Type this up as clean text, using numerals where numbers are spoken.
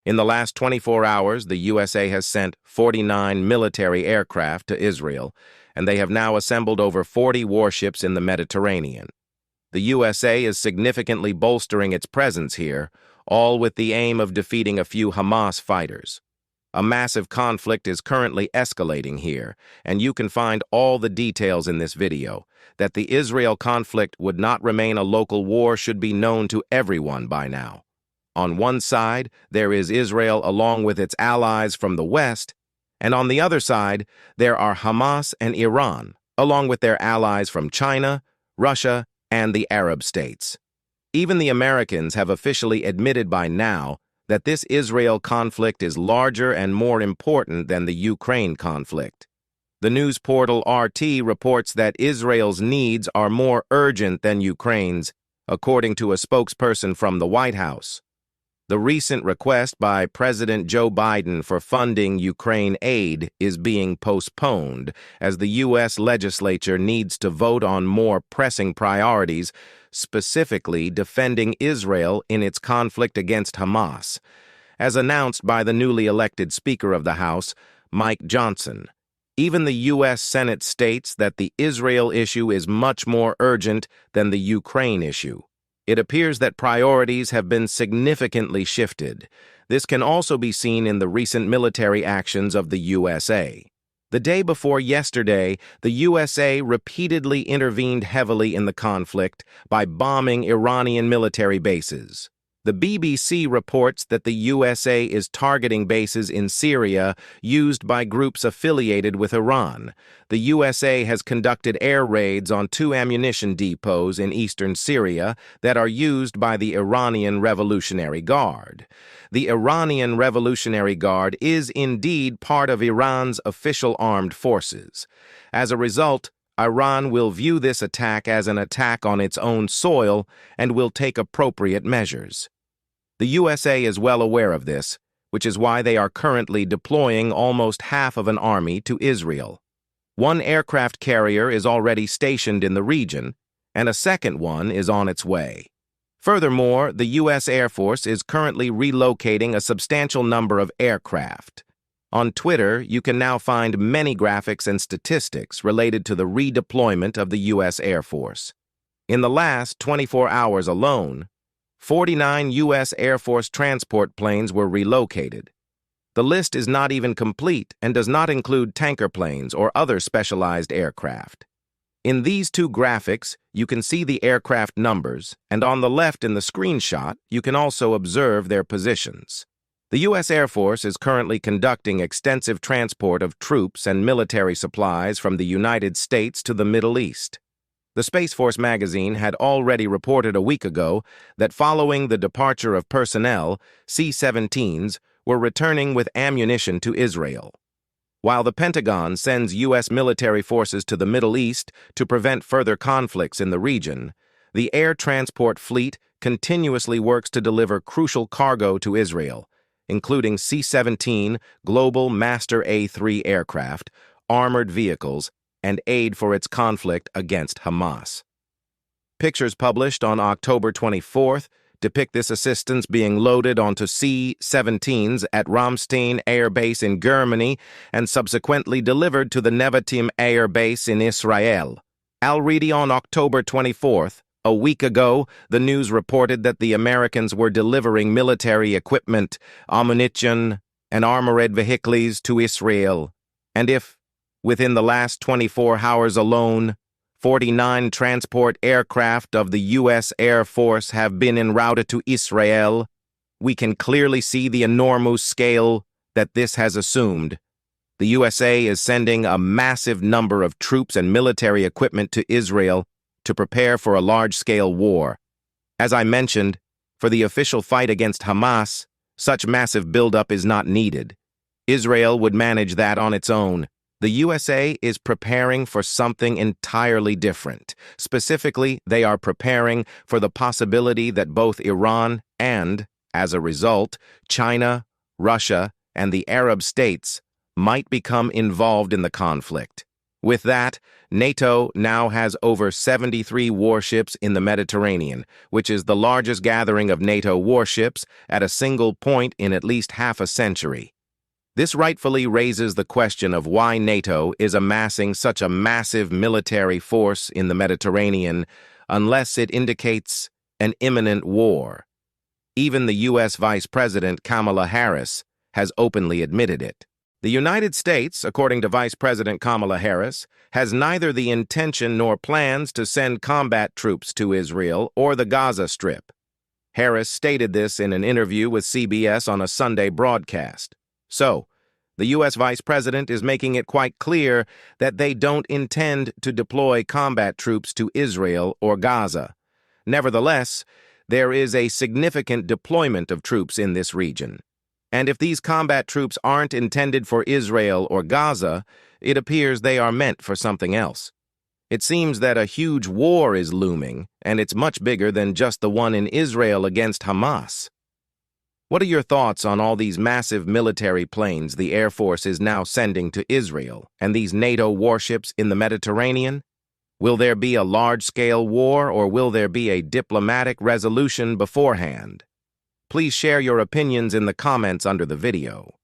In the last 24 hours, the USA has sent 49 military aircraft to Israel, and they have now assembled over 40 warships in the Mediterranean. The USA is significantly bolstering its presence here, all with the aim of defeating a few Hamas fighters. A massive conflict is currently escalating here, and you can find all the details in this video. That the Israel conflict would not remain a local war should be known to everyone by now. On one side, there is Israel along with its allies from the West, and on the other side, there are Hamas and Iran, along with their allies from China, Russia, and the Arab states. Even the Americans have officially admitted by now that this Israel conflict is larger and more important than the Ukraine conflict. The news portal RT reports that Israel's needs are more urgent than Ukraine's, according to a spokesperson from the White House. The recent request by President Joe Biden for funding Ukraine aid is being postponed as the U.S. legislature needs to vote on more pressing priorities, specifically defending Israel in its conflict against Hamas, as announced by the newly elected Speaker of the House, Mike Johnson. Even the U.S. Senate states that the Israel issue is much more urgent than the Ukraine issue. It appears that priorities have been significantly shifted. This can also be seen in the recent military actions of the USA. The day before yesterday, the USA repeatedly intervened heavily in the conflict by bombing Iranian military bases. The BBC reports that the USA is targeting bases in Syria used by groups affiliated with Iran. The USA has conducted air raids on 2 ammunition depots in eastern Syria that are used by the Iranian Revolutionary Guard. The Iranian Revolutionary Guard is indeed part of Iran's official armed forces. As a result, Iran will view this attack as an attack on its own soil and will take appropriate measures. The USA is well aware of this, which is why they are currently deploying almost half of an army to Israel. 1 aircraft carrier is already stationed in the region, and a second one is on its way. Furthermore, the U.S. Air Force is currently relocating a substantial number of aircraft. On Twitter, you can now find many graphics and statistics related to the redeployment of the U.S. Air Force. In the last 24 hours alone, 49 U.S. Air Force transport planes were relocated. The list is not even complete and does not include tanker planes or other specialized aircraft. In these 2 graphics, you can see the aircraft numbers, and on the left in the screenshot, you can also observe their positions. The U.S. Air Force is currently conducting extensive transport of troops and military supplies from the United States to the Middle East. The Space Force magazine had already reported a week ago that following the departure of personnel, C-17s were returning with ammunition to Israel. While the Pentagon sends U.S. military forces to the Middle East to prevent further conflicts in the region, the air transport fleet continuously works to deliver crucial cargo to Israel, including C-17 Global Master A-3 aircraft, armored vehicles, and aid for its conflict against Hamas. Pictures published on October 24th depict this assistance being loaded onto C-17s at Ramstein Air Base in Germany and subsequently delivered to the Nevatim Air Base in Israel. Already on October 24th, a week ago, the news reported that the Americans were delivering military equipment, ammunition, and armored vehicles to Israel. And if, within the last 24 hours alone, 49 transport aircraft of the U.S. Air Force have been en route to Israel, we can clearly see the enormous scale that this has assumed. The USA is sending a massive number of troops and military equipment to Israel to prepare for a large-scale war. As I mentioned, for the official fight against Hamas, such massive buildup is not needed. Israel would manage that on its own. The USA is preparing for something entirely different. Specifically, they are preparing for the possibility that both Iran and, as a result, China, Russia, and the Arab states might become involved in the conflict. With that, NATO now has over 73 warships in the Mediterranean, which is the largest gathering of NATO warships at a single point in at least half a century. This rightfully raises the question of why NATO is amassing such a massive military force in the Mediterranean unless it indicates an imminent war. Even the U.S. Vice President Kamala Harris has openly admitted it. The United States, according to Vice President Kamala Harris, has neither the intention nor plans to send combat troops to Israel or the Gaza Strip. Harris stated this in an interview with CBS on a Sunday broadcast. So, the U.S. Vice President is making it quite clear that they don't intend to deploy combat troops to Israel or Gaza. Nevertheless, there is a significant deployment of troops in this region. And if these combat troops aren't intended for Israel or Gaza, it appears they are meant for something else. It seems that a huge war is looming, and it's much bigger than just the one in Israel against Hamas. What are your thoughts on all these massive military planes the Air Force is now sending to Israel and these NATO warships in the Mediterranean? Will there be a large-scale war, or will there be a diplomatic resolution beforehand? Please share your opinions in the comments under the video.